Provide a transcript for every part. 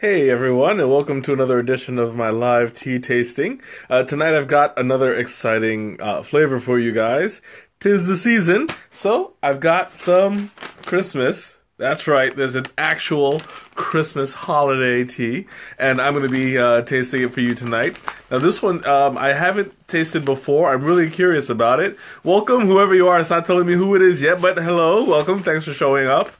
Hey everyone, and welcome to another edition of my live tea tasting. Tonight I've got another exciting flavor for you guys. 'Tis the season, so I've got some Christmas. That's right, there's an actual Christmas holiday tea, and I'm going to be tasting it for you tonight. Now this one, I haven't tasted before. I'm really curious about it. Welcome, whoever you are. It's not telling me who it is yet, but hello, welcome, thanks for showing up.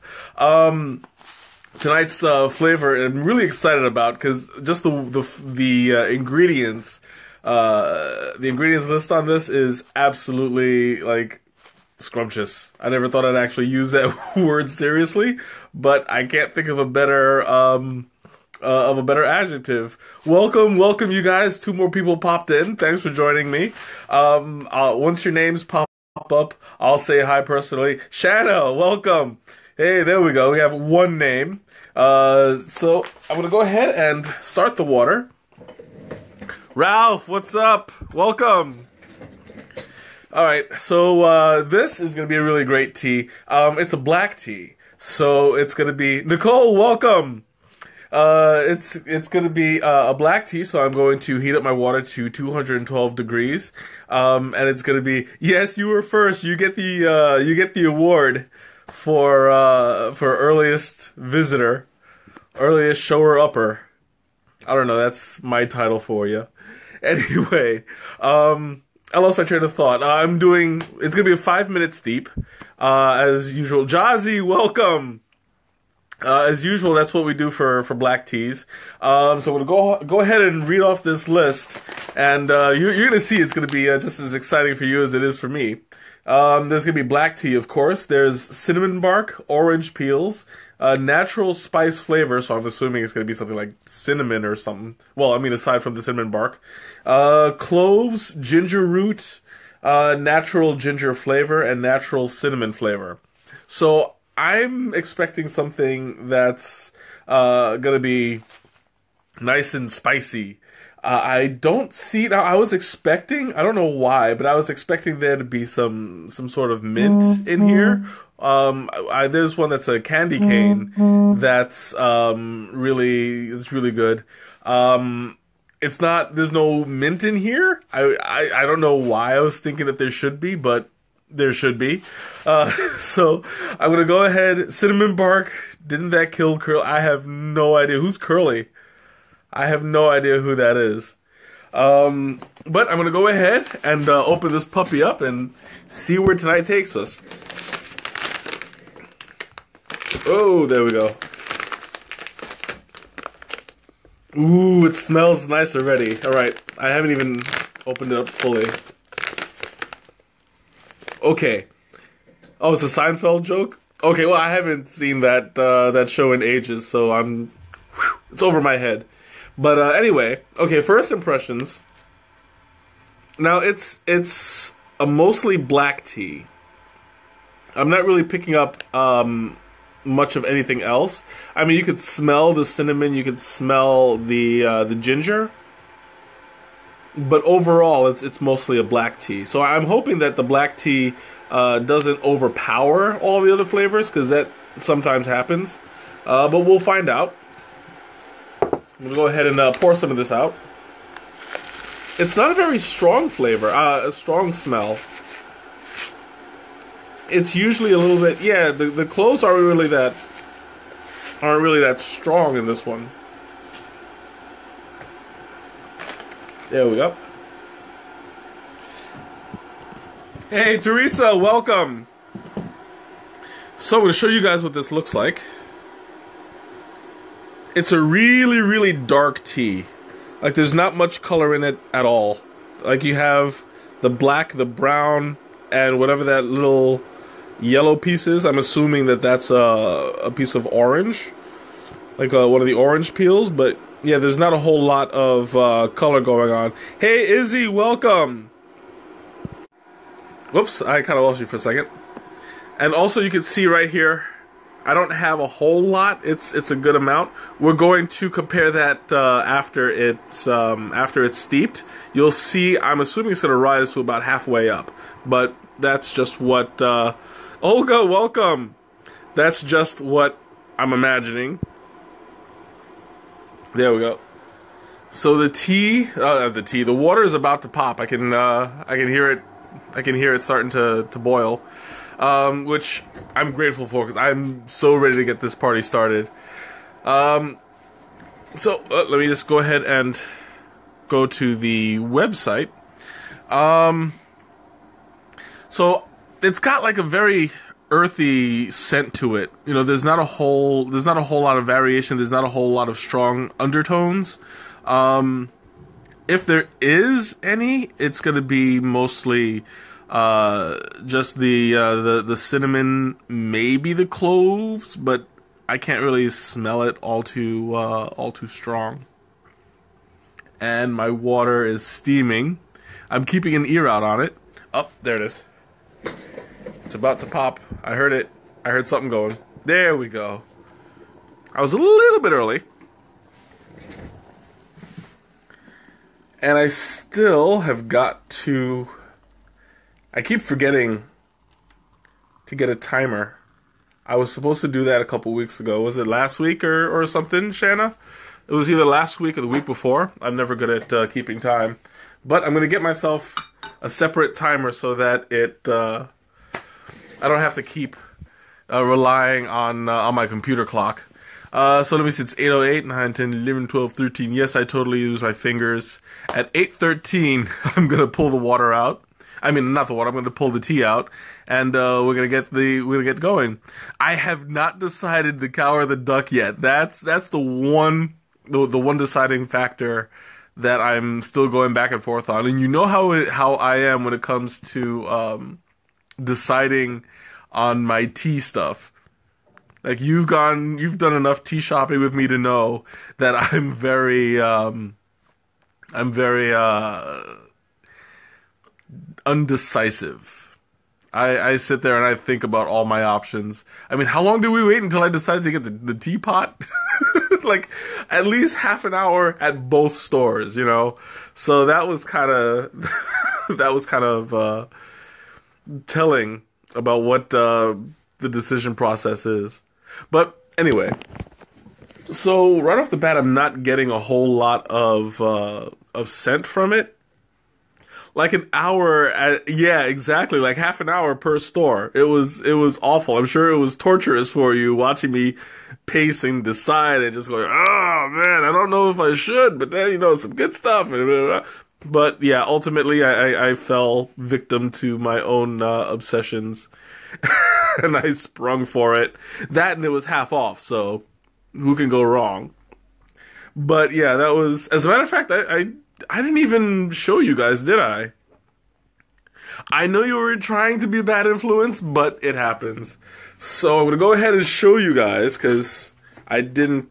Tonight's flavor I'm really excited about because just the ingredients, the ingredients list on this is absolutely like scrumptious. I never thought I'd actually use that word seriously, but I can't think of a better adjective. Welcome, you guys. 2 more people popped in. Thanks for joining me. Once your names pop up, I'll say hi personally. Shanna, welcome. Hey, there we go. We have 1 name. So I'm gonna go ahead and start the water. Ralph, what's up? Welcome. All right, so this is gonna be a really great tea. It's a black tea, so it's gonna be Nicole. Welcome. It's gonna be a black tea, so I'm going to heat up my water to 212 degrees. And it's gonna be, yes, you were first. You get the award for earliest visitor, earliest shower upper. I don't know, that's my title for you. Anyway, I lost my train of thought. It's gonna be a 5-minute steep, as usual. Jazzy, welcome. As usual, that's what we do for black teas. So I'm gonna go ahead and read off this list, and you're gonna see it's gonna be just as exciting for you as it is for me. There's gonna be black tea, of course. There's cinnamon bark, orange peels, natural spice flavor. So I'm assuming it's gonna be something like cinnamon or something. Well, I mean, aside from the cinnamon bark, cloves, ginger root, natural ginger flavor, and natural cinnamon flavor. So I'm expecting something that's gonna be nice and spicy. I don't see now. I was expecting, I don't know why, but I was expecting there to be some sort of mint in here. There's one that's a candy cane that's really good. It's not. There's no mint in here. I don't know why I was thinking that there should be, but there should be. So I'm gonna go ahead. Cinnamon bark. Didn't that kill Curly? I have no idea. Who's Curly? I have no idea who that is. But I'm going to go ahead and open this puppy up and see where tonight takes us. Oh, there we go. Ooh, it smells nice already. Alright, I haven't even opened it up fully. Okay. Oh, it's a Seinfeld joke? Okay, well, I haven't seen that show in ages, so it's over my head. But anyway, okay, first impressions. Now, it's a mostly black tea. I'm not really picking up much of anything else. I mean, you could smell the cinnamon, you could smell the ginger. But overall, it's mostly a black tea. So I'm hoping that the black tea doesn't overpower all the other flavors, because that sometimes happens. But we'll find out. I'm going to go ahead and pour some of this out. It's not a very strong flavor, a strong smell. It's usually a little bit, yeah, the cloves aren't really that strong in this one. There we go. Hey, Teresa, welcome. So I'm going to show you guys what this looks like. It's a really dark tea. Like, there's not much color in it at all. Like, you have the black, the brown, and whatever that little yellow piece is. I'm assuming that that's a piece of orange. Like one of the orange peels. But, yeah, there's not a whole lot of color going on. Hey, Izzy, welcome! Whoops, I kind of lost you for a second. And also, you can see right here, I don't have a whole lot. It's a good amount. We're going to compare that after it's steeped. You'll see. I'm assuming it's going to rise to about halfway up, but that's just what. Olga, welcome. That's just what I'm imagining. There we go. So the water is about to pop. I can hear it. I can hear it starting to boil, which I'm grateful for because I'm so ready to get this party started. Um, Let me just go ahead and go to the website. Um, so it's got like a very earthy scent to it. You know, there's not a whole lot of variation. There's not a whole lot of strong undertones. If there is any, it's going to be mostly just the cinnamon, maybe the cloves, but I can't really smell it all too strong. And my water is steaming. I'm keeping an ear out on it. Oh, there it is. It's about to pop. I heard it. I heard something going. There we go. I was a little bit early. And I still have got to... I keep forgetting to get a timer. I was supposed to do that a couple weeks ago. Was it last week or something, Shanna? It was either last week or the week before. I'm never good at keeping time. But I'm going to get myself a separate timer so that I don't have to keep relying on my computer clock. So let me see, it's 8:08, 9, 10, 11, 12, 13. Yes, I totally use my fingers. At 8:13, I'm going to pull the water out. I mean, not the water, I'm going to pull the tea out. And we're going to get going. I have not decided the cow or the duck yet. That's the one deciding factor that I'm still going back and forth on. And you know how I am when it comes to deciding on my tea stuff. Like you've done enough tea shopping with me to know that I'm very undecisive. I sit there and I think about all my options. I mean, how long did we wait until I decided to get the teapot? Like at least half an hour at both stores, you know. So that was kind of telling about what the decision process is. But anyway, so right off the bat, I'm not getting a whole lot of scent from it. Like an hour yeah, exactly, like half an hour per store. It was awful. I'm sure it was torturous for you watching me pace and decide and just going, oh man, I don't know if I should, but then, you know, some good stuff. But yeah, ultimately I fell victim to my own obsessions and I sprung for it. That and it was half off, so who can go wrong? But yeah, that was, as a matter of fact, I didn't even show you guys, did I? I know you were trying to be a bad influence, but it happens. So I'm gonna go ahead and show you guys because I didn't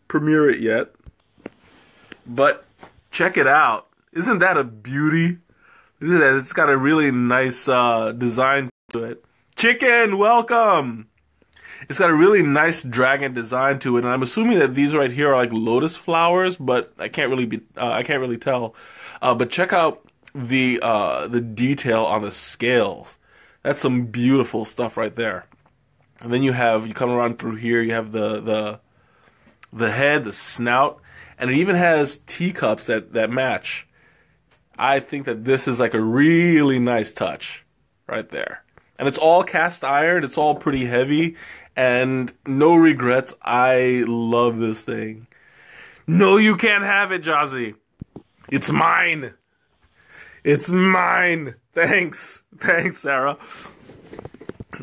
premiere it yet. But check it out! Isn't that a beauty? Look at that! It's got a really nice design to it. Chicken, welcome! It's got a really nice dragon design to it, and I'm assuming that these right here are like lotus flowers, but I can't really tell. But check out the detail on the scales. That's some beautiful stuff right there. And then you come around through here. You have the head, the snout, and it even has teacups that match. I think that this is like a really nice touch right there. And it's all cast iron. It's all pretty heavy. And no regrets. I love this thing. No, you can't have it, Jazzy. It's mine. It's mine. Thanks. Thanks, Sarah.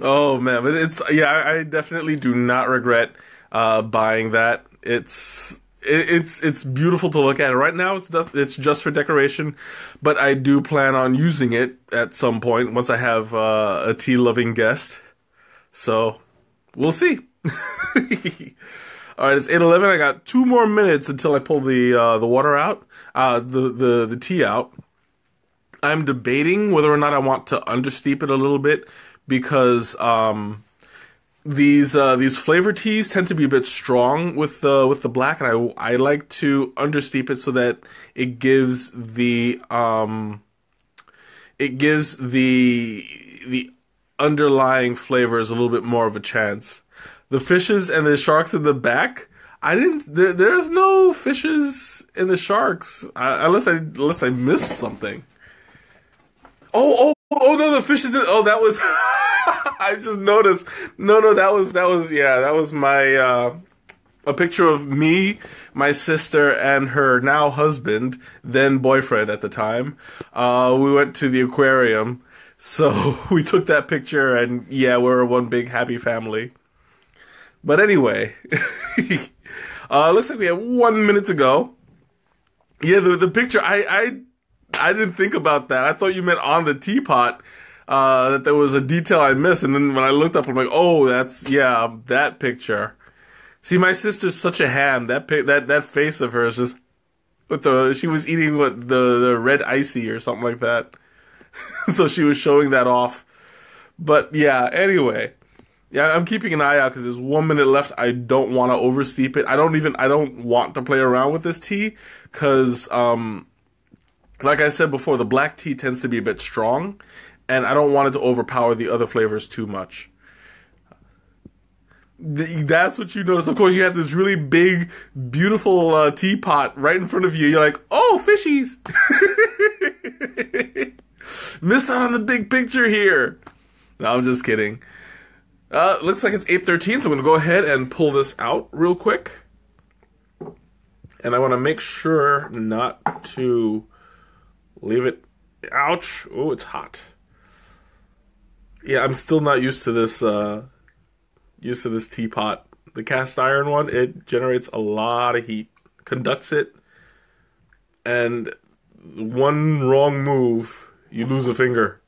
Oh, man. But I definitely do not regret buying that. It's beautiful to look at. Right now, it's just for decoration, but I do plan on using it at some point once I have a tea-loving guest. So we'll see. All right, it's 8:11. I got 2 more minutes until I pull the water out, the tea out. I'm debating whether or not I want to understeep it a little bit because these flavor teas tend to be a bit strong with the black, and I like to understeep it so that it gives the underlying flavors a little bit more of a chance. The fishes and the sharks in the back, I didn't. There's no fishes in the sharks, unless I missed something. Oh no, the fishes. Oh, that was. I just noticed. No, that was. Yeah, that was my a picture of me, my sister, and her now husband, then boyfriend at the time. We went to the aquarium, so we took that picture, and yeah, we're one big happy family. But anyway, looks like we have 1 minute to go. Yeah, the picture, I didn't think about that. I thought you meant on the teapot, that there was a detail I missed. And then when I looked up, I'm like, oh, yeah, that picture. See, my sister's such a ham. That face of hers just, she was eating the red icy or something like that. So she was showing that off. But yeah, anyway. Yeah, I'm keeping an eye out because there's 1 minute left. I don't want to oversteep it. I don't want to play around with this tea because, like I said before, the black tea tends to be a bit strong, and I don't want it to overpower the other flavors too much. That's what you notice. Of course, you have this really big, beautiful teapot right in front of you. You're like, oh, fishies! Missed out on the big picture here. No, I'm just kidding. Looks like it's 8:13, so I'm going to go ahead and pull this out real quick. And I want to make sure not to leave it. Ouch. Oh, it's hot. Yeah, I'm still not used to this teapot. The cast iron one, it generates a lot of heat, conducts it, and one wrong move, you lose a finger.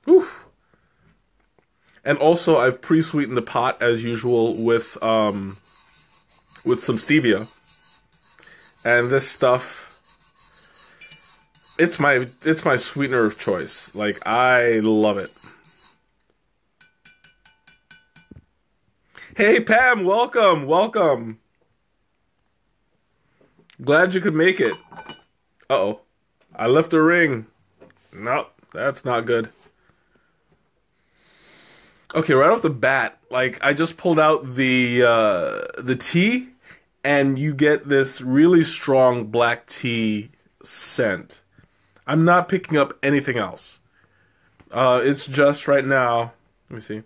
Whew. And also, I've pre-sweetened the pot as usual with some stevia. And this stuff, it's my sweetener of choice. Like, I love it. Hey Pam, welcome. Glad you could make it. Uh-oh. I left a ring. Nope, that's not good. Okay, right off the bat, like, I just pulled out the tea, and you get this really strong black tea scent. I'm not picking up anything else. It's just right now, let me see.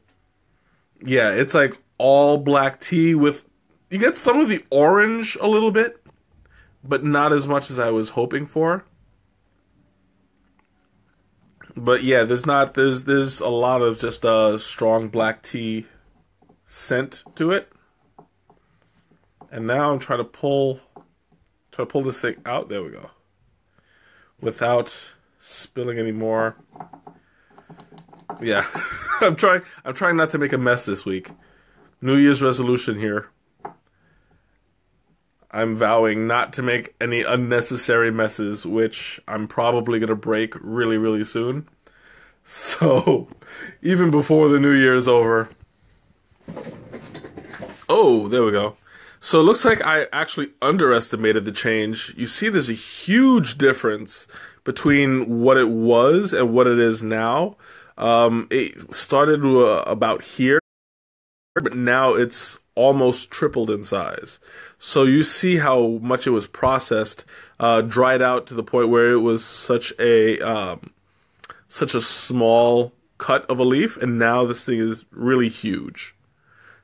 Yeah, it's like all black tea with, you get some of the orange a little bit, but not as much as I was hoping for. But yeah, there's a lot of just strong black tea scent to it. And now I'm trying to pull this thing out. There we go. Without spilling any more. Yeah. I'm trying not to make a mess this week. New Year's resolution here. I'm vowing not to make any unnecessary messes, which I'm probably going to break really, really soon. So, even before the New Year is over. Oh, there we go. So it looks like I actually underestimated the change. You see there's a huge difference between what it was and what it is now. It started about here, but now it's almost tripled in size. So you see how much it was processed, dried out to the point where it was such a small cut of a leaf, and now this thing is really huge.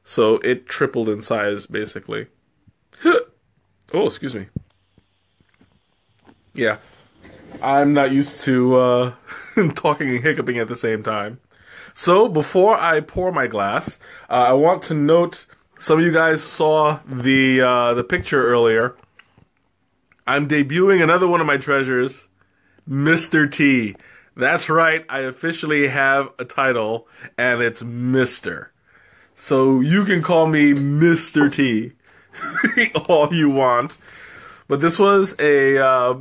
So it tripled in size, basically. Oh, excuse me. Yeah, I'm not used to talking and hiccuping at the same time. So before I pour my glass, I want to note. Some of you guys saw the picture earlier. I'm debuting another one of my treasures, Mr. T. That's right, I officially have a title, and it's Mr. So you can call me Mr. T all you want. But this was a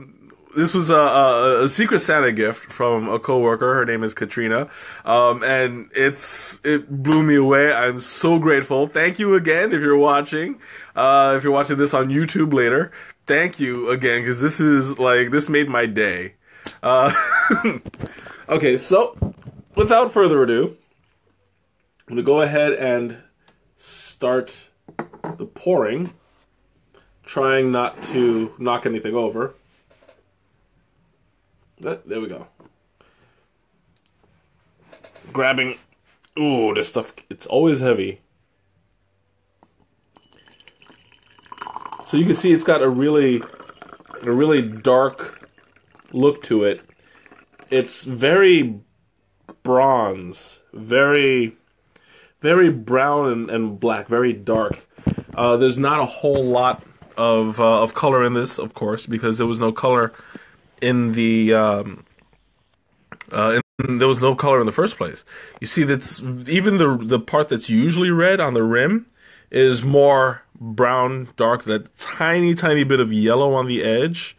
Secret Santa gift from a coworker. Her name is Katrina, and it blew me away. I'm so grateful. Thank you again if you're watching. If you're watching this on YouTube later, thank you again because this made my day. Okay, so without further ado, I'm gonna go ahead and start the pouring trying not to knock anything over. There we go. Grabbing. Ooh, this stuff, it's always heavy. So you can see it's got a really dark look to it. It's very bronze, very brown and black, very dark. There's not a whole lot of color in this, of course, because there was no color in the there was no color in the first place. You see, that's even the part that's usually red on the rim is more brown, dark. That tiny bit of yellow on the edge.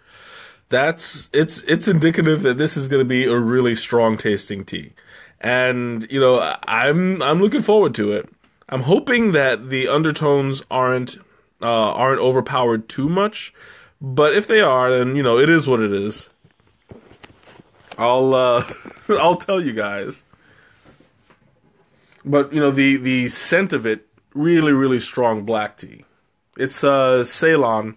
It's indicative that this is going to be a really strong tasting tea. And you know, I'm looking forward to it. I'm hoping that the undertones aren't overpowered too much, but if they are, then you know, it is what it is. I'll tell you guys. But you know, the scent of it, really strong black tea. It's Ceylon.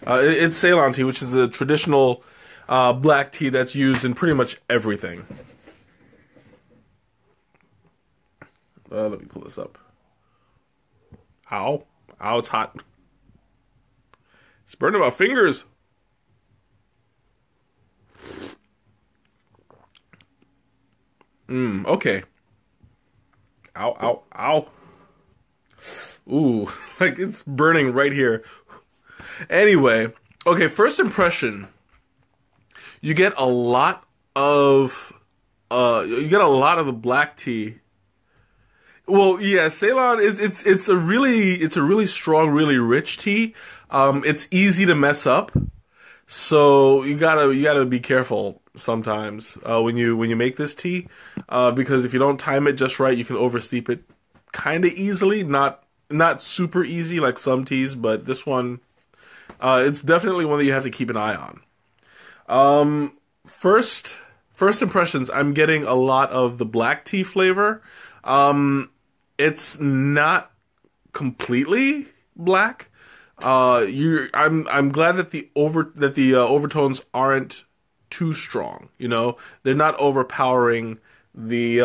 It's Ceylon tea, which is the traditional black tea that's used in pretty much everything. Let me pull this up. Ow. Ow, it's hot. It's burning my fingers. Okay. Ow, ow, ow. Ooh, like it's burning right here. Anyway, okay, first impression. You get a lot of the black tea. Well, yeah, Ceylon it's a really strong, really rich tea. It's easy to mess up. So you gotta be careful sometimes when you make this tea, because if you don't time it just right, you can oversteep it kind of easily. Not super easy like some teas, but this one, it's definitely one that you have to keep an eye on. First impressions, I'm getting a lot of the black tea flavor. It's not completely black. I'm glad that the overtones aren't too strong. You know, they're not overpowering the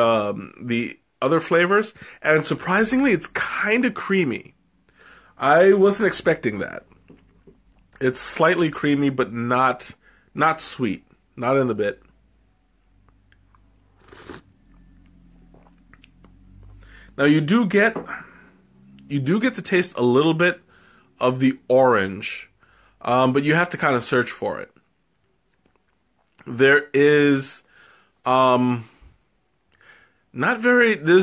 other flavors, and surprisingly, it's kind of creamy. I wasn't expecting that. It's slightly creamy, but not sweet, not in the bit. Now you do get to taste a little bit of the orange, but you have to kind of search for it. There is there's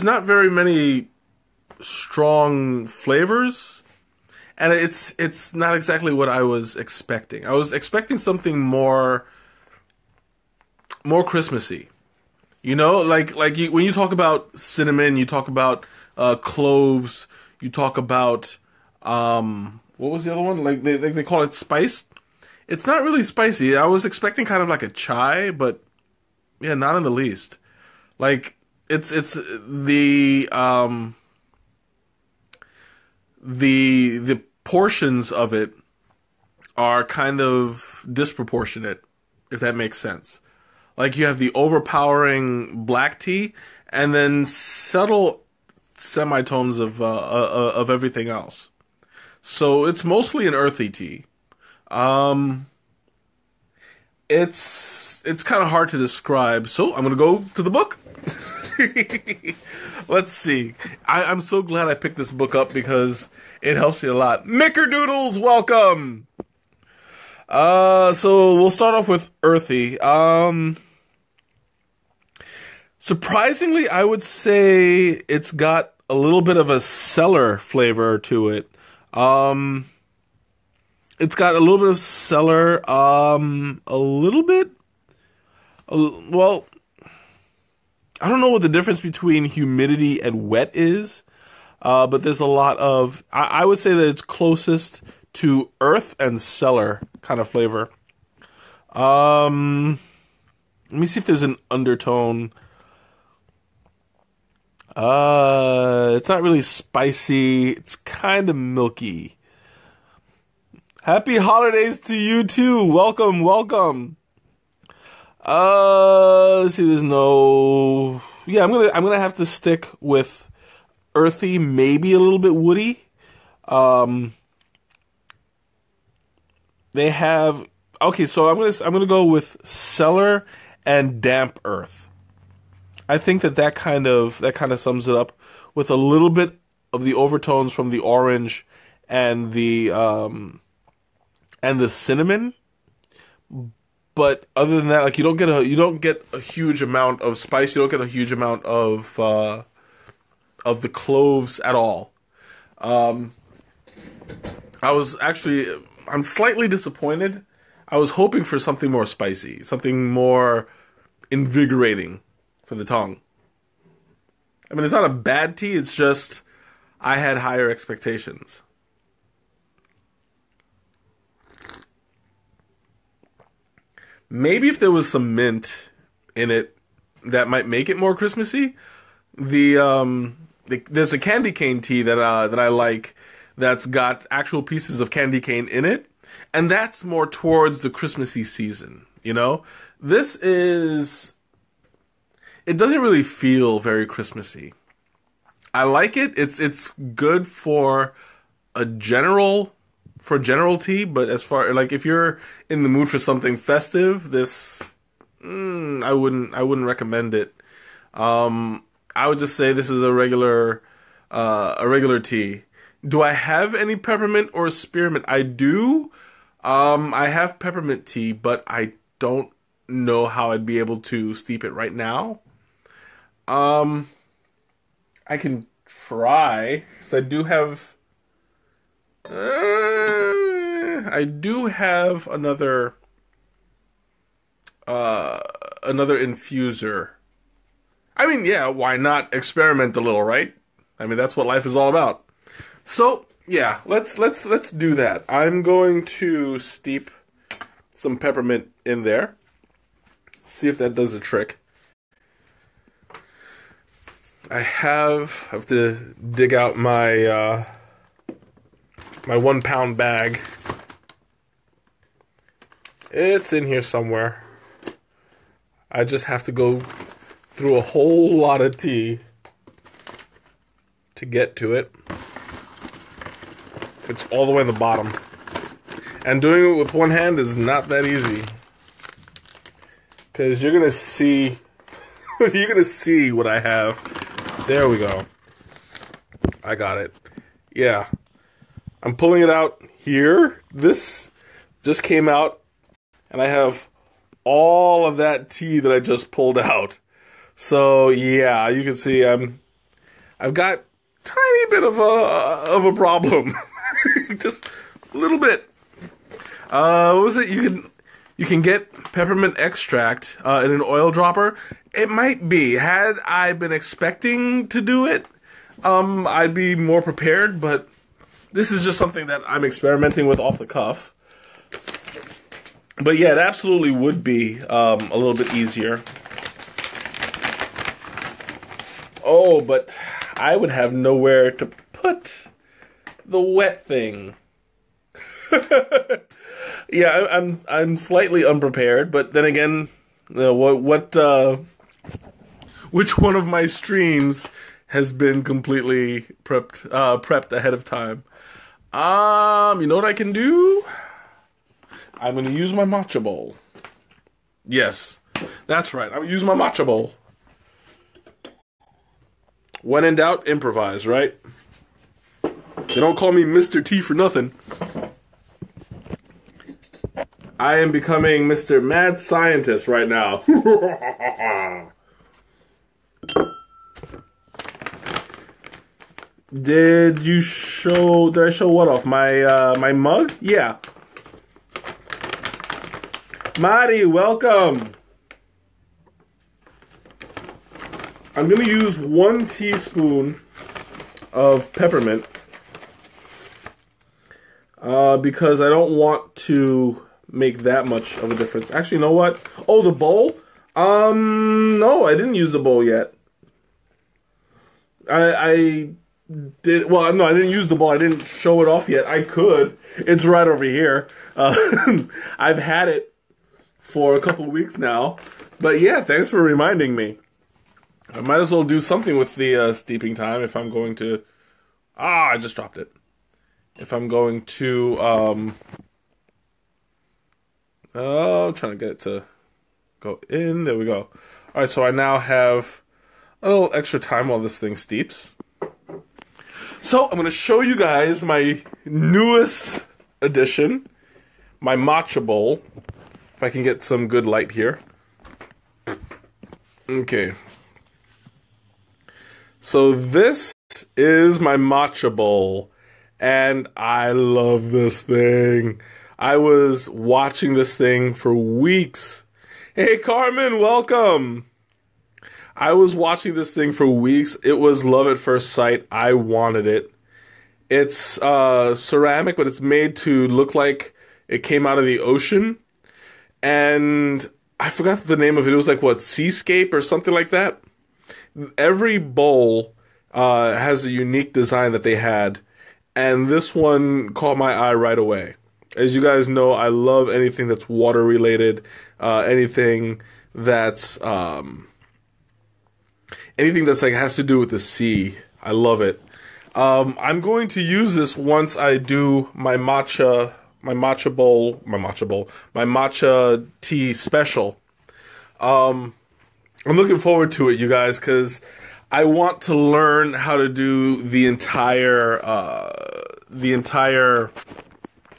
not very many strong flavors, and it's not exactly what I was expecting. I was expecting something more Christmassy. You know, when you talk about cinnamon, you talk about cloves, you talk about what was the other one? Like they call it spiced. It's not really spicy. I was expecting kind of like a chai, but yeah, not in the least. Like it's the portions of it are kind of disproportionate, if that makes sense. Like you have the overpowering black tea, and then subtle semitones of everything else. So it's mostly an earthy tea. It's kind of hard to describe. So I'm gonna go to the book. Let's see. I'm so glad I picked this book up because it helps me a lot. Mickerdoodles, welcome. So we'll start off with earthy. Surprisingly, I would say it's got a little bit of a cellar flavor to it. It's got a little bit of cellar, a little bit. Well, I don't know what the difference between humidity and wet is, but there's a lot of. I would say that it's closest to earth and cellar kind of flavor. Let me see if there's an undertone. It's not really spicy. It's kind of milky. Happy holidays to you too. Welcome, welcome. Let's see, there's no... Yeah, I'm gonna have to stick with earthy, maybe a little bit woody. They have... Okay, so I'm gonna go with cellar and damp earth. I think that kind of sums it up, with a little bit of the overtones from the orange and the cinnamon. But other than that, like, you don't get a huge amount of spice. You don't get a huge amount of the cloves at all. I'm slightly disappointed. I was hoping for something more spicy, something more invigorating for the tongue. I mean, it's not a bad tea. It's just I had higher expectations. Maybe if there was some mint in it, that might make it more Christmassy. There's a candy cane tea that I like, that's got actual pieces of candy cane in it, and that's more towards the Christmassy season. You know, it doesn't really feel very Christmassy. I like it. It's good for general tea, but as far, like, if you're in the mood for something festive, I wouldn't recommend it. I would just say this is a regular tea. Do I have any peppermint or spearmint? I do. I have peppermint tea, but I don't know how I'd be able to steep it right now. I can try, because I do have another infuser. I mean, yeah, why not experiment a little, right? I mean, that's what life is all about. So, yeah, let's do that. I'm going to steep some peppermint in there. See if that does the trick. I have to dig out my my 1 pound bag. It's in here somewhere. I just have to go through a whole lot of tea to get to it. It's all the way in the bottom. And doing it with one hand is not that easy, because you're gonna see what I have. There we go. I got it. Yeah. I'm pulling it out here. This just came out, and I have all of that tea that I just pulled out. So yeah, you can see I've got a tiny bit of a problem. Just a little bit. What was it? You can get peppermint extract in an oil dropper. It might be. Had I been expecting to do it, I'd be more prepared, but this is just something that I'm experimenting with off the cuff. But yeah, it absolutely would be a little bit easier. Oh, but I would have nowhere to put the wet thing. Yeah, I'm slightly unprepared, but then again, which one of my streams has been completely prepped ahead of time? You know what I can do? I'm going to use my matcha bowl. Yes, that's right. I'm going to use my matcha bowl. When in doubt, improvise, right? They don't call me Mr. T for nothing. I am becoming Mr. Mad Scientist right now. Did I show what off? My mug? Yeah. Marty, welcome. I'm going to use 1 teaspoon of peppermint because I don't want to make that much of a difference. Actually, you know what? Oh, the bowl? No, I didn't use the bowl yet. I well, no, I didn't use the bowl. I didn't show it off yet. I could. It's right over here. I've had it for a couple of weeks now. But yeah, thanks for reminding me. I might as well do something with the steeping time if I'm going to... I just dropped it. If I'm going to... I'm trying to get it to go in. There we go. Alright, so I now have a little extra time while this thing steeps. So, I'm going to show you guys my newest addition. My matcha bowl. If I can get some good light here. Okay. So this is my matcha bowl, and I love this thing. I was watching this thing for weeks. Hey Carmen, welcome! I was watching this thing for weeks. It was love at first sight. I wanted it. It's ceramic, but it's made to look like it came out of the ocean. And I forgot the name of it. It was like, what, Seascape or something like that? Every bowl has a unique design that they had, and this one caught my eye right away. As you guys know, I love anything that's water related, anything that's like has to do with the sea. I love it. I'm going to use this once I do my matcha tea special. I'm looking forward to it, you guys, because I want to learn how to do the entire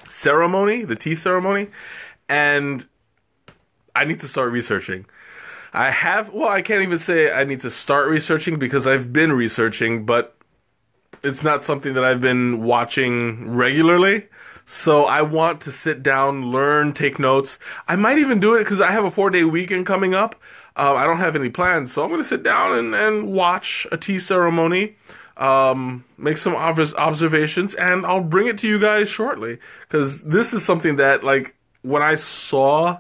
ceremony, the tea ceremony, and I need to start researching. I can't even say I need to start researching because I've been researching, but it's not something that I've been watching regularly. So I want to sit down, learn, take notes. I might even do it because I have a 4-day weekend coming up. I don't have any plans, so I'm going to sit down and watch a tea ceremony, make some observations, and I'll bring it to you guys shortly. Because this is something that, like, when I saw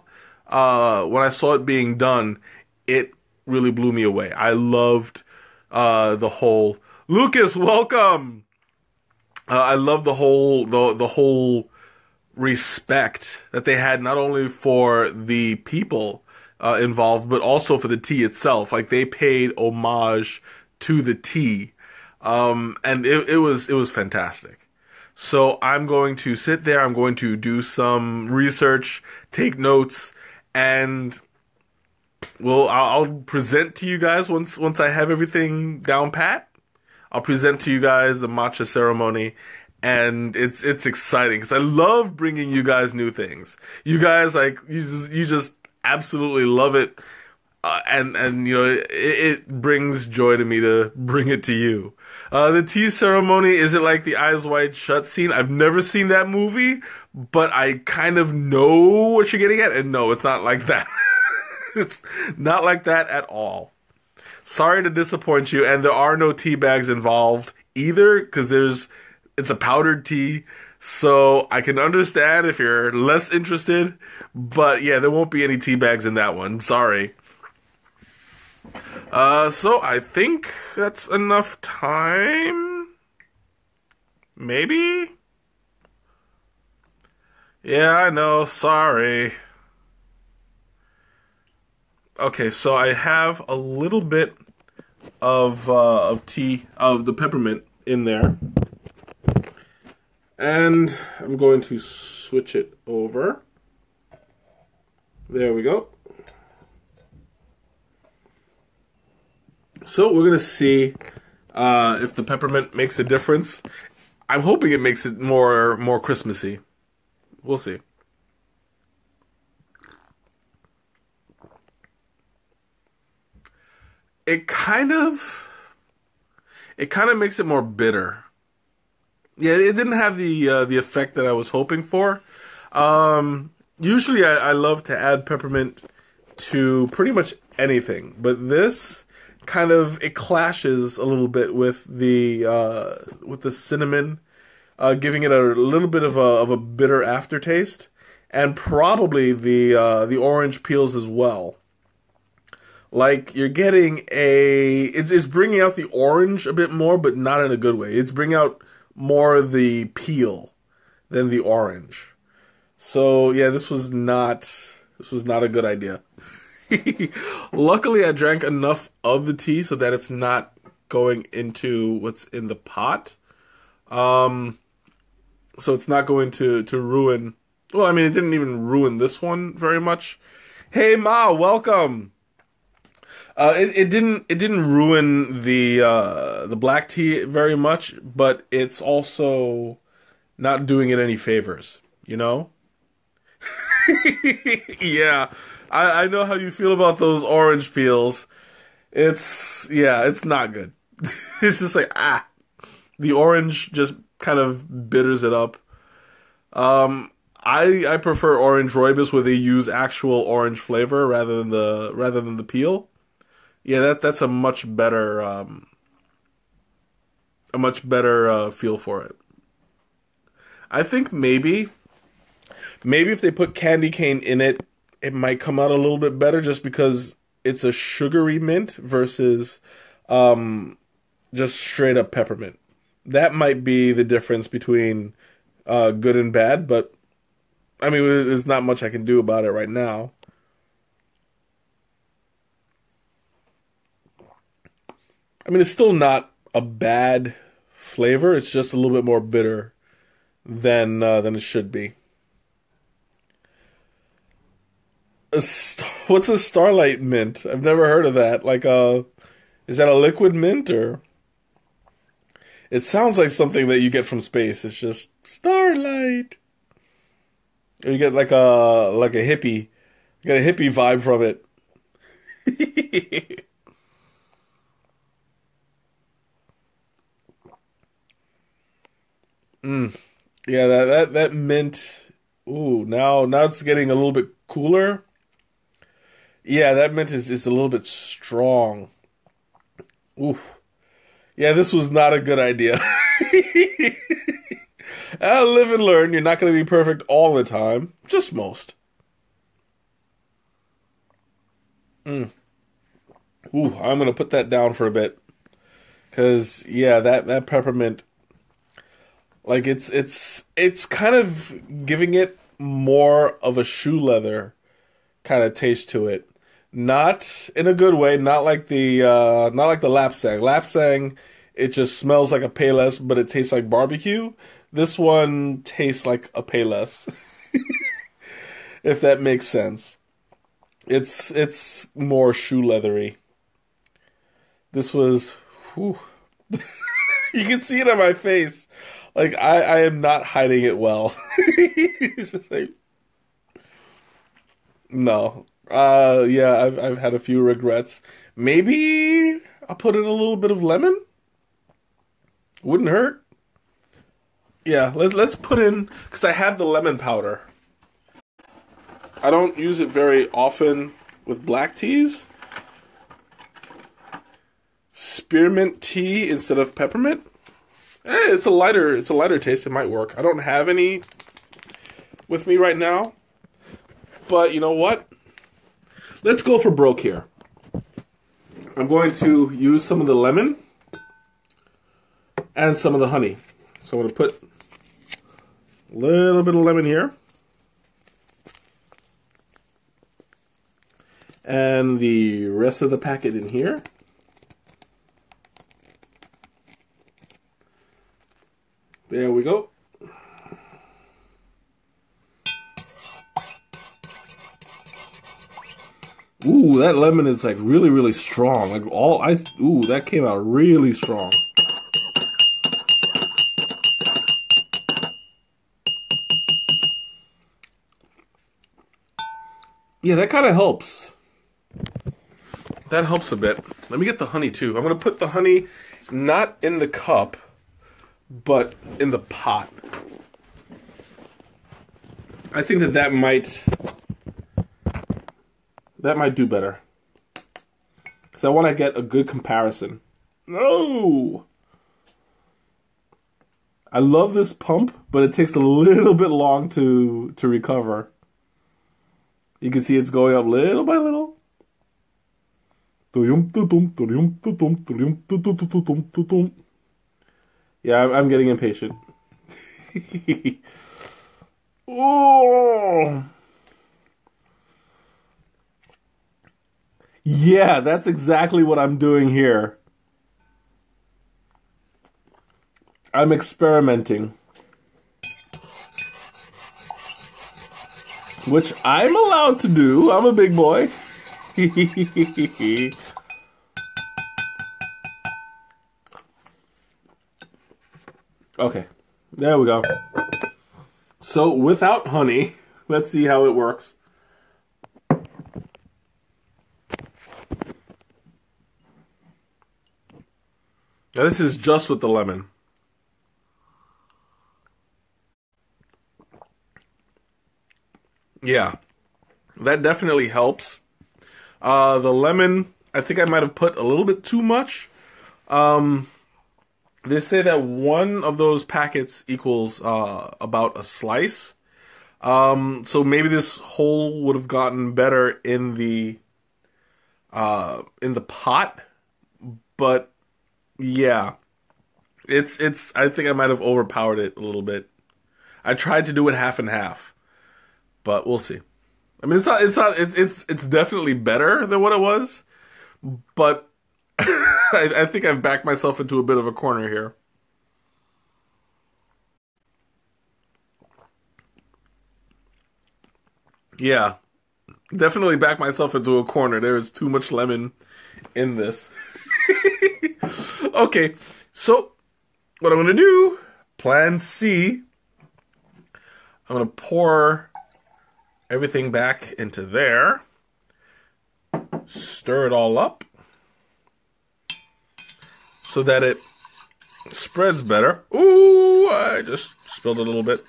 it being done, it really blew me away. I loved the whole... Lucas, welcome! I love the whole respect that they had, not only for the people involved, but also for the tea itself. Like, they paid homage to the tea, and it was fantastic. So I'm going to sit there. I'm going to do some research, take notes, and I'll present to you guys once I have everything down pat. I'll present to you guys the matcha ceremony, and it's exciting because I love bringing you guys new things. You guys, like, you just absolutely love it, and you know, it brings joy to me to bring it to you. The tea ceremony, is it like the Eyes Wide Shut scene? I've never seen that movie, but I kind of know what you're getting at, and no, it's not like that. It's not like that at all. Sorry to disappoint you, and there are no tea bags involved either, because it's a powdered tea, so I can understand if you're less interested, but yeah, there won't be any tea bags in that one. Sorry. So I think that's enough time. Maybe? Yeah, I know, sorry. Okay, so I have a little bit of tea, of the peppermint in there. And I'm going to switch it over. There we go. So we're going to see if the peppermint makes a difference. I'm hoping it makes it more Christmassy. We'll see. It kind of makes it more bitter. Yeah, it didn't have the effect that I was hoping for. Usually I love to add peppermint to pretty much anything, but this kind of, it clashes a little bit with the cinnamon, giving it a little bit of a bitter aftertaste, and probably the orange peels as well. Like you're getting it's bringing out the orange a bit more, but not in a good way. It's bringing out more the peel than the orange. So yeah, this was not a good idea. Luckily, I drank enough of the tea so that it's not going into what's in the pot. So it's not going to ruin. Well, I mean, it didn't even ruin this one very much. Hey Ma, welcome. It didn't ruin the black tea very much, but it's also not doing it any favors, you know? Yeah. I know how you feel about those orange peels. It's not good. It's just like the orange just kind of bitters it up. I prefer orange rooibos where they use actual orange flavor rather than the peel. Yeah, that's a much better feel for it. I think maybe if they put candy cane in it, it might come out a little bit better just because it's a sugary mint versus just straight up peppermint. That might be the difference between good and bad, but I mean, there's not much I can do about it right now. I mean, it's still not a bad flavor. It's just a little bit more bitter than it should be. What's a starlight mint? I've never heard of that. Like is that a liquid mint or? It sounds like something that you get from space. It's just starlight. Or you get like a hippie. You get a hippie vibe from it. Mm. Yeah, that mint. Ooh, now it's getting a little bit cooler. Yeah, that mint is a little bit strong. Oof. Yeah, this was not a good idea. Live and learn. You're not going to be perfect all the time, just most. Mm. Ooh, I'm going to put that down for a bit. Cause yeah, that peppermint, like it's kind of giving it more of a shoe leather kind of taste to it. Not in a good way, not like the lapsang. Lapsang, it just smells like a Payless, but it tastes like barbecue. This one tastes like a Payless, if that makes sense. It's more shoe leathery. This was, whew. You can see it on my face. Like I am not hiding it well. It's just like no. Yeah, I've had a few regrets. Maybe I'll put in a little bit of lemon. Wouldn't hurt. Yeah, let's put in because I have the lemon powder. I don't use it very often with black teas. Spearmint tea instead of peppermint. It's a lighter taste. It might work. I don't have any with me right now, but you know what? Let's go for broke here. I'm going to use some of the lemon and some of the honey. So I'm going to put a little bit of lemon here. And the rest of the packet in here. There we go. Ooh, that lemon is like really, really strong. Ooh, that came out really strong. Yeah, that kind of helps. That helps a bit. Let me get the honey too. I'm going to put the honey not in the cup, but in the pot. I think that might do better. Because I want to get a good comparison. No! I love this pump, but it takes a little bit long to recover. You can see it's going up little by little. Yeah, I'm getting impatient. Oh. Yeah, that's exactly what I'm doing here. I'm experimenting. Which I'm allowed to do. I'm a big boy. Okay, there we go. So without honey, let's see how it works. Now this is just with the lemon. Yeah, that definitely helps. The lemon, I think I might have put a little bit too much. They say that one of those packets equals about a slice. So maybe this whole would have gotten better in the pot, but yeah, it's. I think I might have overpowered it a little bit. I tried to do it half and half, but we'll see. I mean, it's definitely better than what it was, but I think I've backed myself into a bit of a corner here. Yeah, definitely backed myself into a corner. There is too much lemon in this. Okay, so what I'm gonna do, plan C, I'm gonna pour everything back into there, stir it all up so that it spreads better. Ooh, I just spilled a little bit.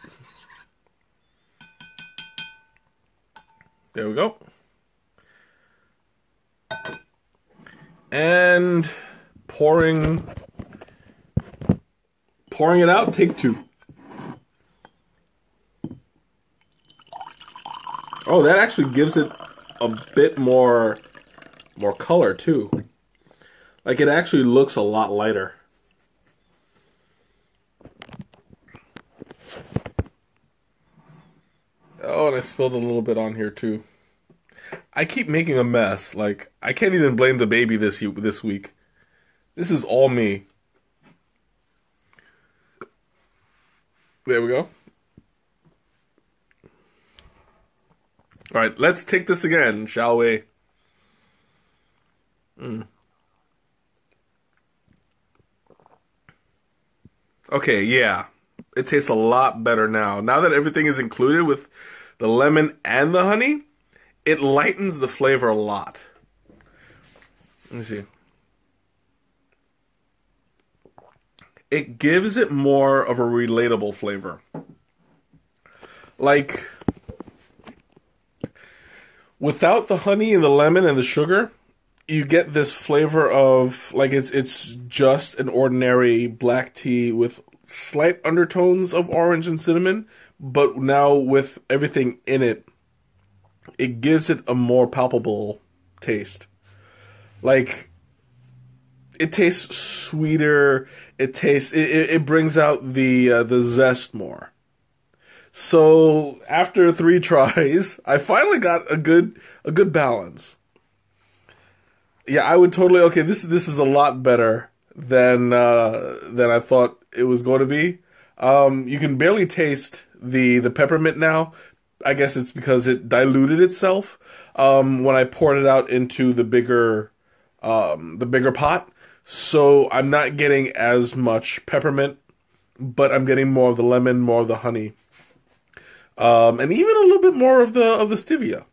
There we go. And pouring it out, take two. Oh, that actually gives it a bit more color too. Like it actually looks a lot lighter. Oh, and I spilled a little bit on here too. I keep making a mess. Like I can't even blame the baby this week. This is all me. There we go. All right, let's take this again, shall we? Okay, yeah. It tastes a lot better now. Now that everything is included with the lemon and the honey, it lightens the flavor a lot. Let me see. It gives it more of a relatable flavor. Like, without the honey and the lemon and the sugar, you get this flavor of, like, it's just an ordinary black tea with slight undertones of orange and cinnamon, but now with everything in it, it gives it a more palpable taste. Like, it tastes sweeter. It brings out the zest more. So after 3 tries, I finally got a good balance. Yeah, I would totally okay. This is a lot better than I thought it was going to be. You can barely taste the peppermint now. I guess it's because it diluted itself when I poured it out into the bigger pot. So I'm not getting as much peppermint, but I'm getting more of the lemon, more of the honey, and even a little bit more of the stevia.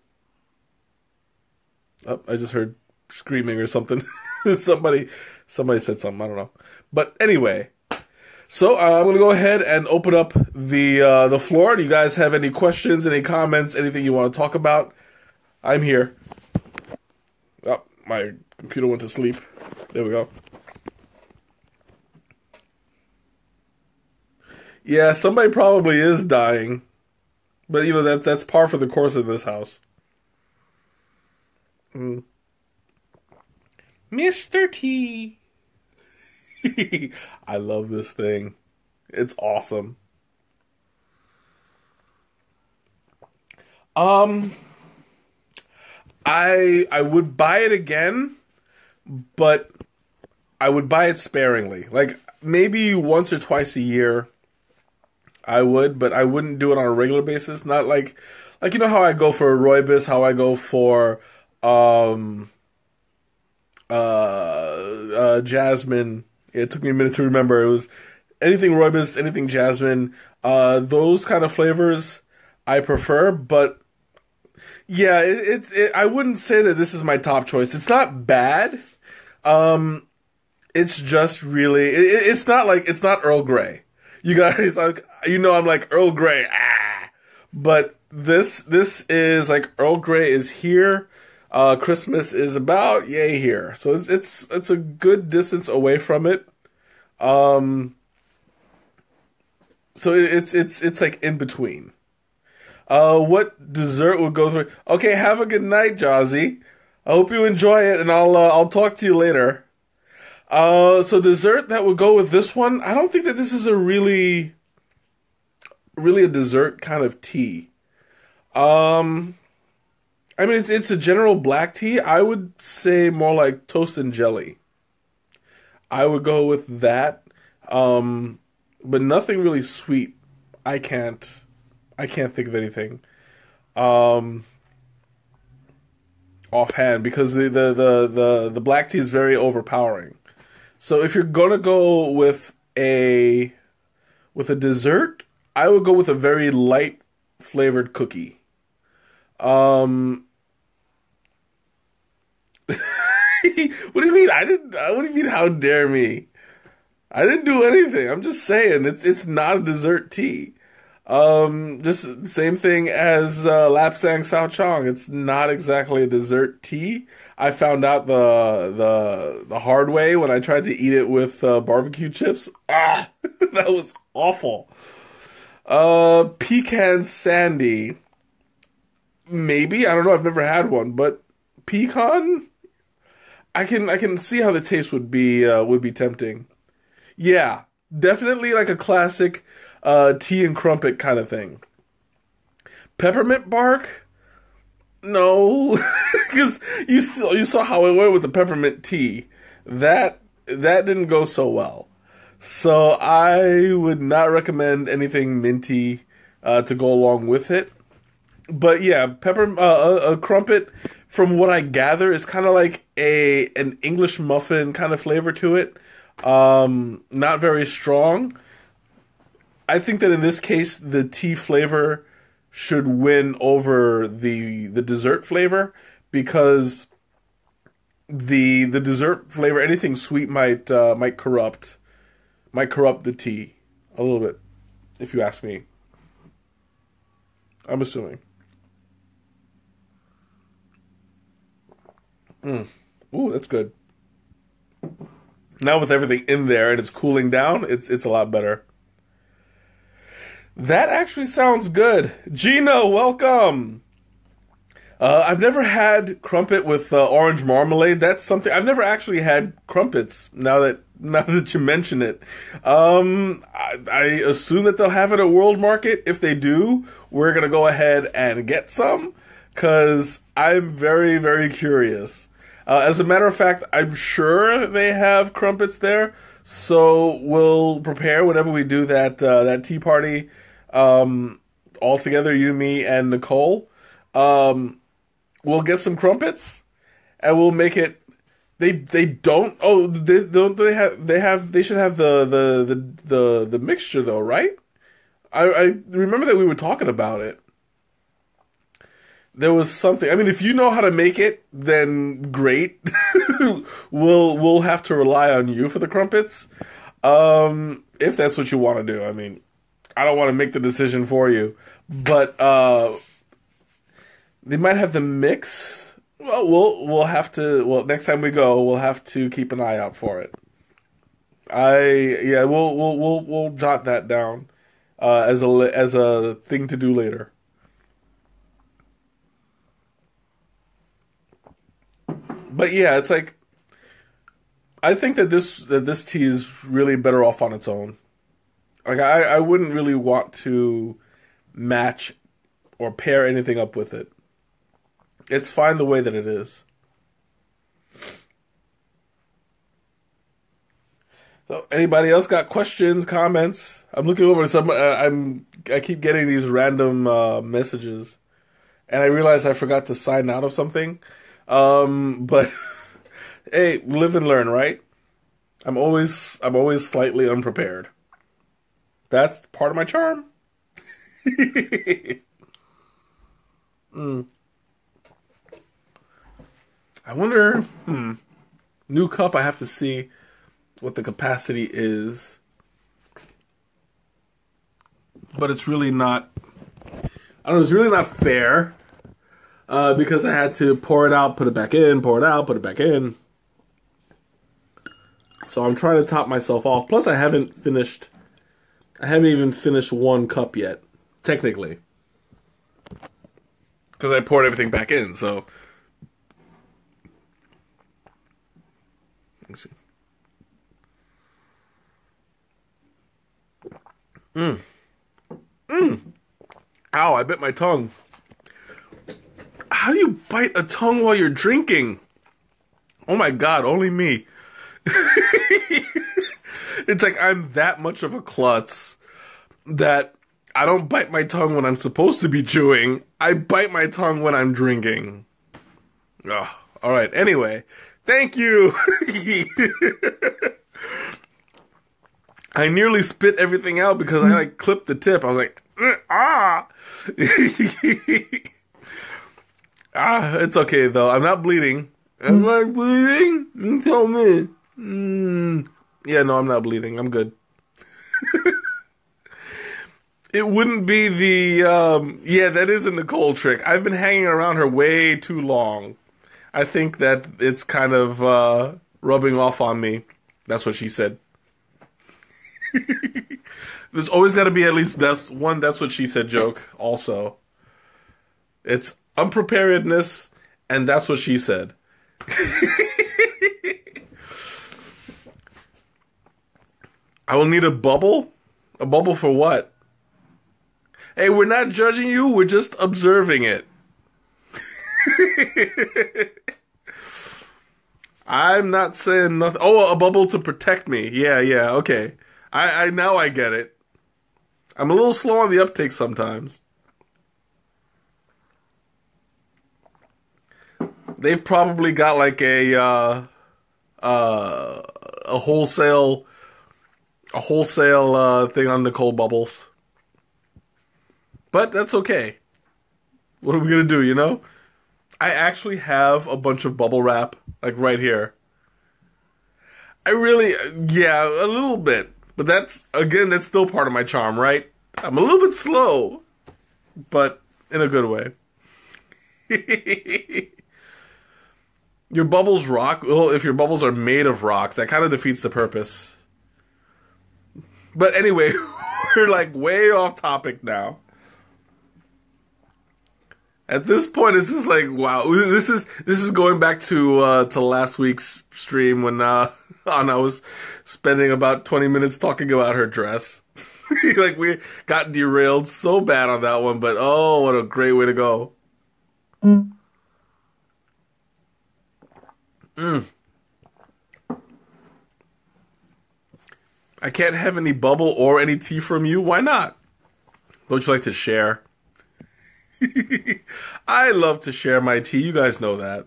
Oh, I just heard screaming or something. somebody said something. I don't know. But anyway, so I'm gonna go ahead and open up the floor. Do you guys have any questions, any comments, anything you want to talk about? I'm here. Oh, my computer went to sleep. There we go. Yeah, somebody probably is dying, but you know that's par for the course in this house. Mm. Mr. T. I love this thing. It's awesome. Um, I would buy it again, but I would buy it sparingly. Like maybe once or twice a year I would, but I wouldn't do it on a regular basis. Not like you know how I go for a rooibos, how I go for um jasmine. It took me a minute to remember. It was anything rooibos, anything jasmine. Those kind of flavors I prefer, but yeah, I wouldn't say that this is my top choice. It's not bad. Um, it's just really it's not Earl Grey. You guys like I'm like Earl Grey. But this is like Earl Grey is here. Christmas is about yay here. So it's a good distance away from it. Um, so it's like in between. What dessert would go through? Okay, have a good night, Jazzy. I hope you enjoy it, and I'll talk to you later. So dessert that would go with this one. I don't think that this is a really a dessert kind of tea. Um, I mean it's a general black tea. I would say more like toast and jelly. I would go with that. Um, but nothing really sweet. I can't. I can't think of anything um, offhand because the black tea is very overpowering. So if you're gonna go with a dessert, I would go with a very light flavored cookie. Um, what do you mean? I didn't. What do you mean? How dare me? I didn't do anything. I'm just saying it's not a dessert tea. Just same thing as Lapsang Sao Chong. It's not exactly a dessert tea. I found out the hard way when I tried to eat it with barbecue chips. Ah, that was awful. Pecan sandy. Maybe I don't know. I've never had one, but pecan. I can see how the taste would be tempting. Yeah, definitely like a classic tea and crumpet kind of thing. Peppermint bark? No, because you saw how it went with the peppermint tea. That didn't go so well. So I would not recommend anything minty to go along with it. But yeah, a crumpet, from what I gather, is kind of like a an English muffin kind of flavor to it. Not very strong. I think that in this case, the tea flavor should win over the dessert flavor because the dessert flavor, anything sweet might corrupt the tea a little bit, if you ask me. I'm assuming. Ooh, that's good. Now with everything in there and it's cooling down, it's a lot better. That actually sounds good. Gino, welcome. I've never had crumpet with orange marmalade. That's something I've never actually had crumpets. Now that you mention it, I assume that they'll have it at World Market. If they do, we're gonna go ahead and get some because I'm very very curious. As a matter of fact, I'm sure they have crumpets there, so we'll prepare whenever we do that tea party all together, you, me, and Nicole. We'll get some crumpets, and we'll make it. They don't. Oh, they should have the mixture though, right? I remember that we were talking about it. There was something. I mean, if you know how to make it, then great. We'll have to rely on you for the crumpets. If that's what you want to do. I mean, I don't want to make the decision for you, but they might have the mix. Well, we'll have to. Well, next time we go, we'll have to keep an eye out for it. Yeah, we'll jot that down as a thing to do later. But yeah, it's like I think that this tea is really better off on its own. Like I wouldn't really want to match or pair anything up with it. It's fine the way that it is. So, anybody else got questions, comments? I'm looking over some. I keep getting these random messages, and I realize I forgot to sign out of something. But hey, live and learn, right? I'm always slightly unprepared. That's part of my charm. I wonder. New cup. I have to see what the capacity is, but it's really not. I don't know. It's really not fair because I had to pour it out, put it back in, pour it out, put it back in. So I'm trying to top myself off. Plus, I haven't even finished one cup yet, technically, because I poured everything back in. So let's see. Ow, I bit my tongue. How do you bite a tongue while you're drinking? Oh my God, only me. It's like I'm that much of a klutz that I don't bite my tongue when I'm supposed to be chewing. I bite my tongue when I'm drinking. Ugh. All right, anyway. Thank you. I nearly spit everything out because I like clipped the tip. I was like, ah. It's okay though. I'm not bleeding. Am I bleeding? You tell me. Yeah, no, I'm not bleeding. I'm good. It wouldn't be the, yeah, that is a Nicole trick. I've been hanging around her way too long. I think that it's kind of, rubbing off on me. That's what she said. There's always got to be at least that's what she said joke also. It's unpreparedness and that's what she said. I will need a bubble? A bubble for what? Hey, we're not judging you, we're just observing it. I'm not saying nothing. Oh, a bubble to protect me. Yeah, okay. I now I get it. I'm a little slow on the uptake sometimes. They've probably got like a wholesale thing on Nicole Bubbles. But that's okay. What are we gonna do, you know? I actually have a bunch of bubble wrap, like right here. Yeah, a little bit. But that's still part of my charm, right? I'm a little bit slow, but in a good way. Your bubbles rock? Well, if your bubbles are made of rocks, that kind of defeats the purpose. But anyway, we're like way off topic now. At this point, it's just like, wow, this is going back to last week's stream when Anna was spending about 20 minutes talking about her dress. Like we got derailed so bad on that one, but oh, what a great way to go. I can't have any bubble or any tea from you. Why not? Don't you like to share? I love to share my tea. You guys know that.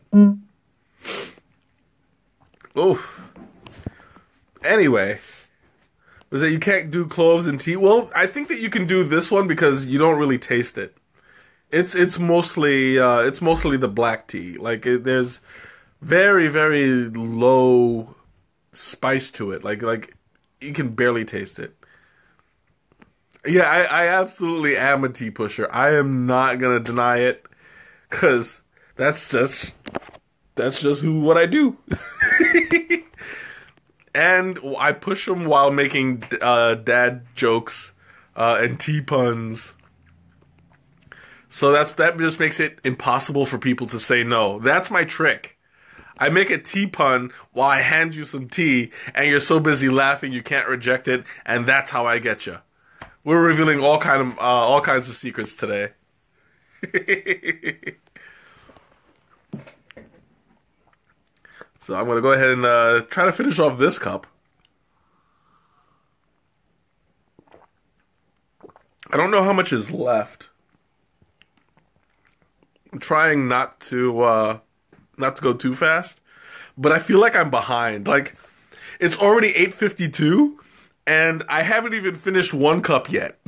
Oh. Anyway, was that you can't do cloves and tea? Well, I think that you can do this one because you don't really taste it. It's mostly the black tea. Like there's very very low spice to it. Like you can barely taste it. Yeah, I absolutely am a tea pusher. I am not gonna deny it, cause that's just what I do. And I push them while making dad jokes and tea puns. So that just makes it impossible for people to say no. That's my trick. I make a tea pun while I hand you some tea, and you're so busy laughing you can't reject it, and that's how I get you. We're revealing all kinds of secrets today. So I'm gonna go ahead and try to finish off this cup. I don't know how much is left. I'm trying not to go too fast, but I feel like I'm behind. Like it's already 8:52, and I haven't even finished one cup yet.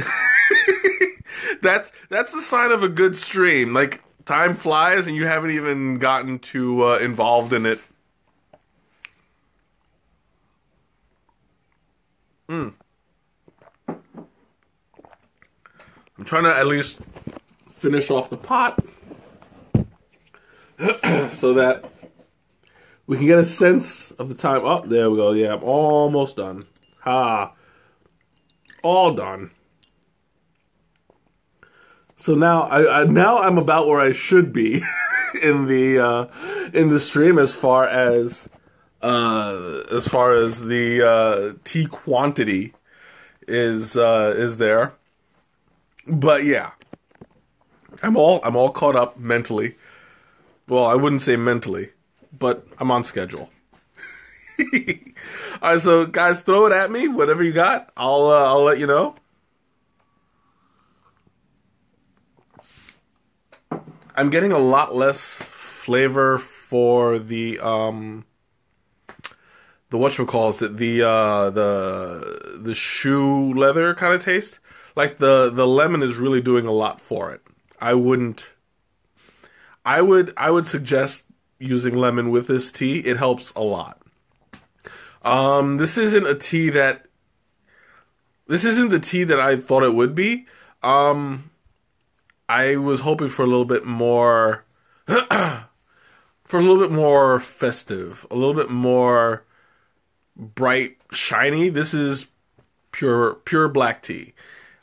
That's a sign of a good stream. Like time flies, and you haven't even gotten too involved in it. I'm trying to at least finish off the pot so that we can get a sense of the time. Oh, there we go. Yeah, I'm almost done. All done. So now I'm about where I should be in the stream as far as the tea quantity is there. But yeah, I'm all caught up mentally. Well, I wouldn't say mentally, but I'm on schedule. All right, so guys, throw it at me. Whatever you got, I'll let you know. I'm getting a lot less flavor for the whatchamacallit, the shoe leather kind of taste. Like the lemon is really doing a lot for it. I would suggest using lemon with this tea. It helps a lot. This isn't the tea that I thought it would be. I was hoping for a little bit more festive, a little bit more bright, shiny. This is pure black tea.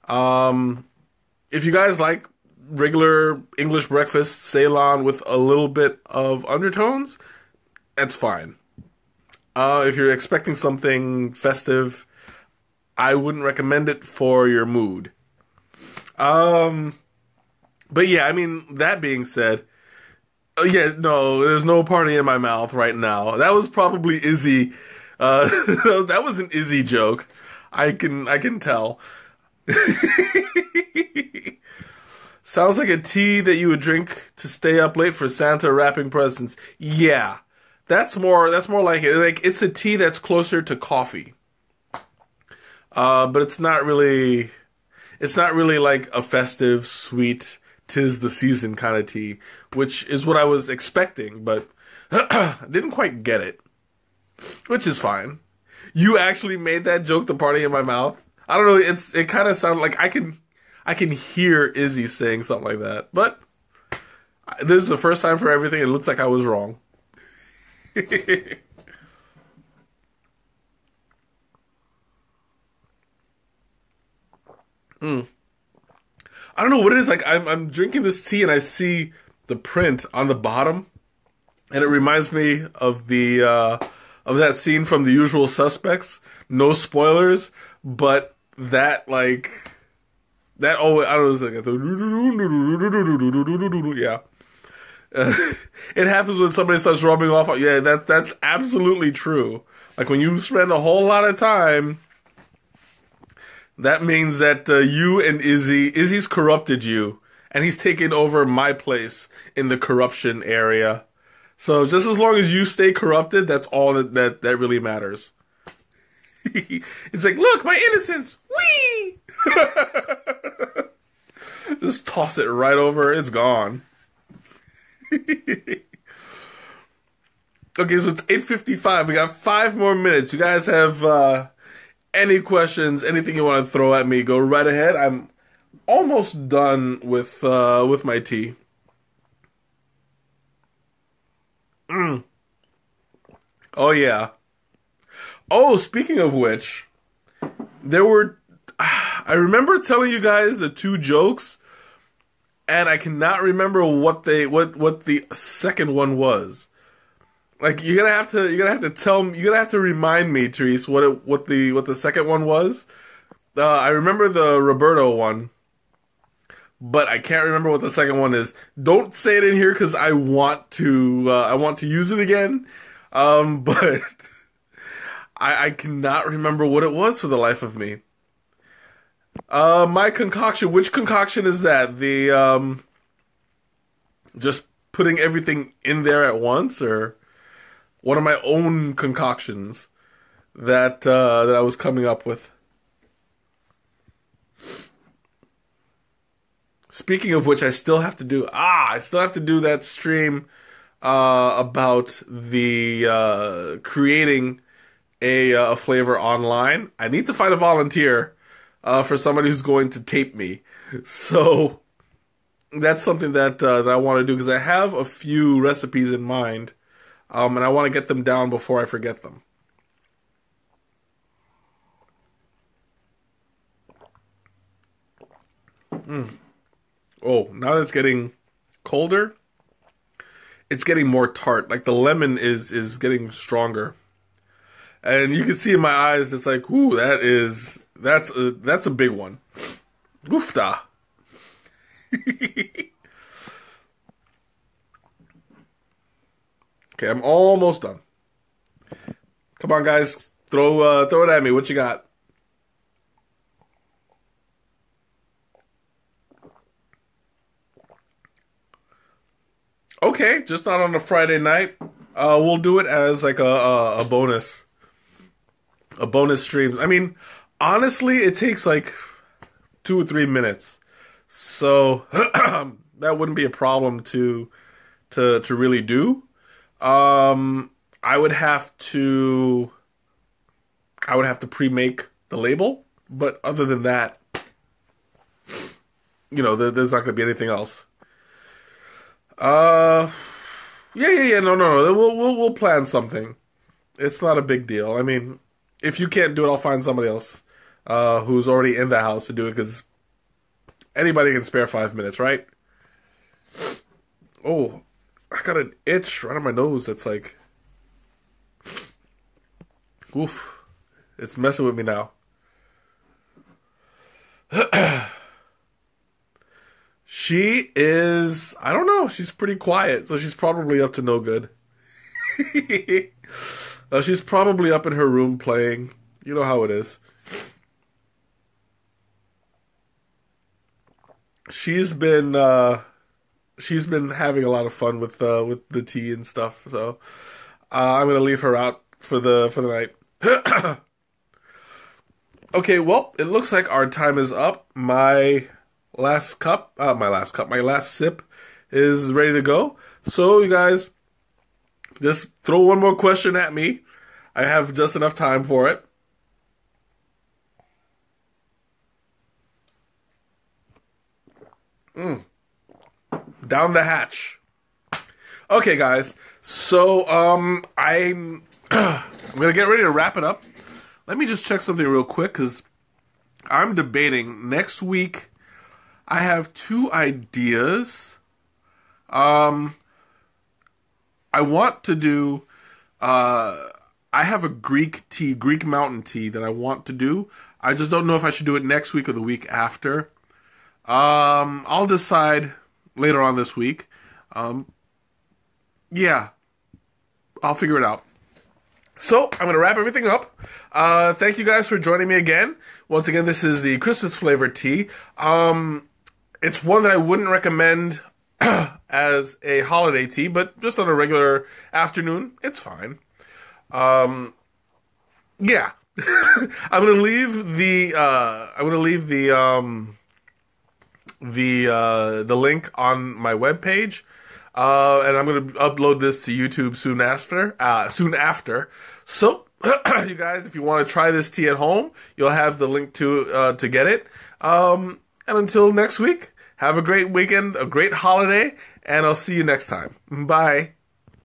If you guys like regular English breakfast Ceylon with a little bit of undertones, that's fine. If you're expecting something festive, I wouldn't recommend it for your mood. But yeah, I mean, that being said, yeah, no, there's no party in my mouth right now. That was probably Izzy. That was an Izzy joke. I can tell. Sounds like a tea that you would drink to stay up late for Santa wrapping presents. Yeah, that's more like it. Like it's a tea that's closer to coffee. But it's not really like a festive, sweet, 'tis the season kind of tea, which is what I was expecting, but I didn't quite get it, which is fine. You actually made that joke, the party in my mouth. I don't know, it kind of sounded like I can hear Izzy saying something like that, but this is the first time for everything. It looks like I was wrong. I don't know what it is. Like I'm drinking this tea and I see the print on the bottom, and it reminds me of the of that scene from The Usual Suspects. No spoilers, but that like that. Oh, I don't know. It's like yeah. It happens when somebody starts rubbing off. Yeah, that's absolutely true. Like when you spend a whole lot of time. That means that you and Izzy's corrupted you, and he's taken over my place in the corruption area. So just as long as you stay corrupted, that's all that really matters. It's like, look, my innocence! Whee! Just toss it right over, it's gone. Okay, so it's 8:55. We got 5 more minutes. You guys have any questions, anything you want to throw at me, go right ahead. I'm almost done with my tea. Oh yeah. Oh, speaking of which, I remember telling you guys the 2 jokes, and I cannot remember what the second one was. Like you're gonna have to tell me, you're gonna have to remind me, Therese, what the second one was. I remember the Roberto one, but I can't remember what the second one is. Don't say it in here because I want to use it again. But I cannot remember what it was for the life of me. My concoction. Which concoction is that? The just putting everything in there at once, or one of my own concoctions that I was coming up with. Speaking of which, I still have to do that stream about the creating a flavor online. I need to find a volunteer for somebody who's going to tape me. So that's something that I want to do because I have a few recipes in mind, and I want to get them down before I forget them. Oh, now that it's getting colder, it's getting more tart. Like the lemon is getting stronger, and you can see in my eyes. It's like, ooh, that's a big one. Oofta. Okay, I'm almost done. Come on, guys, throw it at me. What you got? Okay, just not on a Friday night. We'll do it as like a bonus stream. I mean, honestly, it takes like 2 or 3 minutes, so that wouldn't be a problem to really do. I would have to pre-make the label, but other than that, there's not going to be anything else. Yeah. No. We'll plan something. It's not a big deal. I mean, if you can't do it, I'll find somebody else who's already in the house to do it, because anybody can spare 5 minutes, right? Oh, I got an itch right on my nose that's like, oof, it's messing with me now. She is, I don't know, she's pretty quiet, so she's probably up to no good. She's probably up in her room playing. You know how it is. She's been having a lot of fun with the tea and stuff, so I'm gonna leave her out for the night. Okay, well, it looks like our time is up. My last sip is ready to go. So you guys, just throw one more question at me. I have just enough time for it. Down the hatch. Okay, guys. So I'm gonna get ready to wrap it up. Let me just check something real quick, because I'm debating next week. I have 2 ideas. I want to do. I have a Greek mountain tea that I want to do. I just don't know if I should do it next week or the week after. I'll decide later on this week. Yeah, I'll figure it out. So, I'm going to wrap everything up. Thank you guys for joining me again. Once again, this is the Christmas flavored tea. It's one that I wouldn't recommend as a holiday tea, but just on a regular afternoon, it's fine. Yeah. I'm going to leave the link on my webpage. And I'm going to upload this to YouTube soon after. So, you guys, if you want to try this tea at home, you'll have the link to get it. And until next week, have a great weekend, a great holiday, and I'll see you next time. Bye.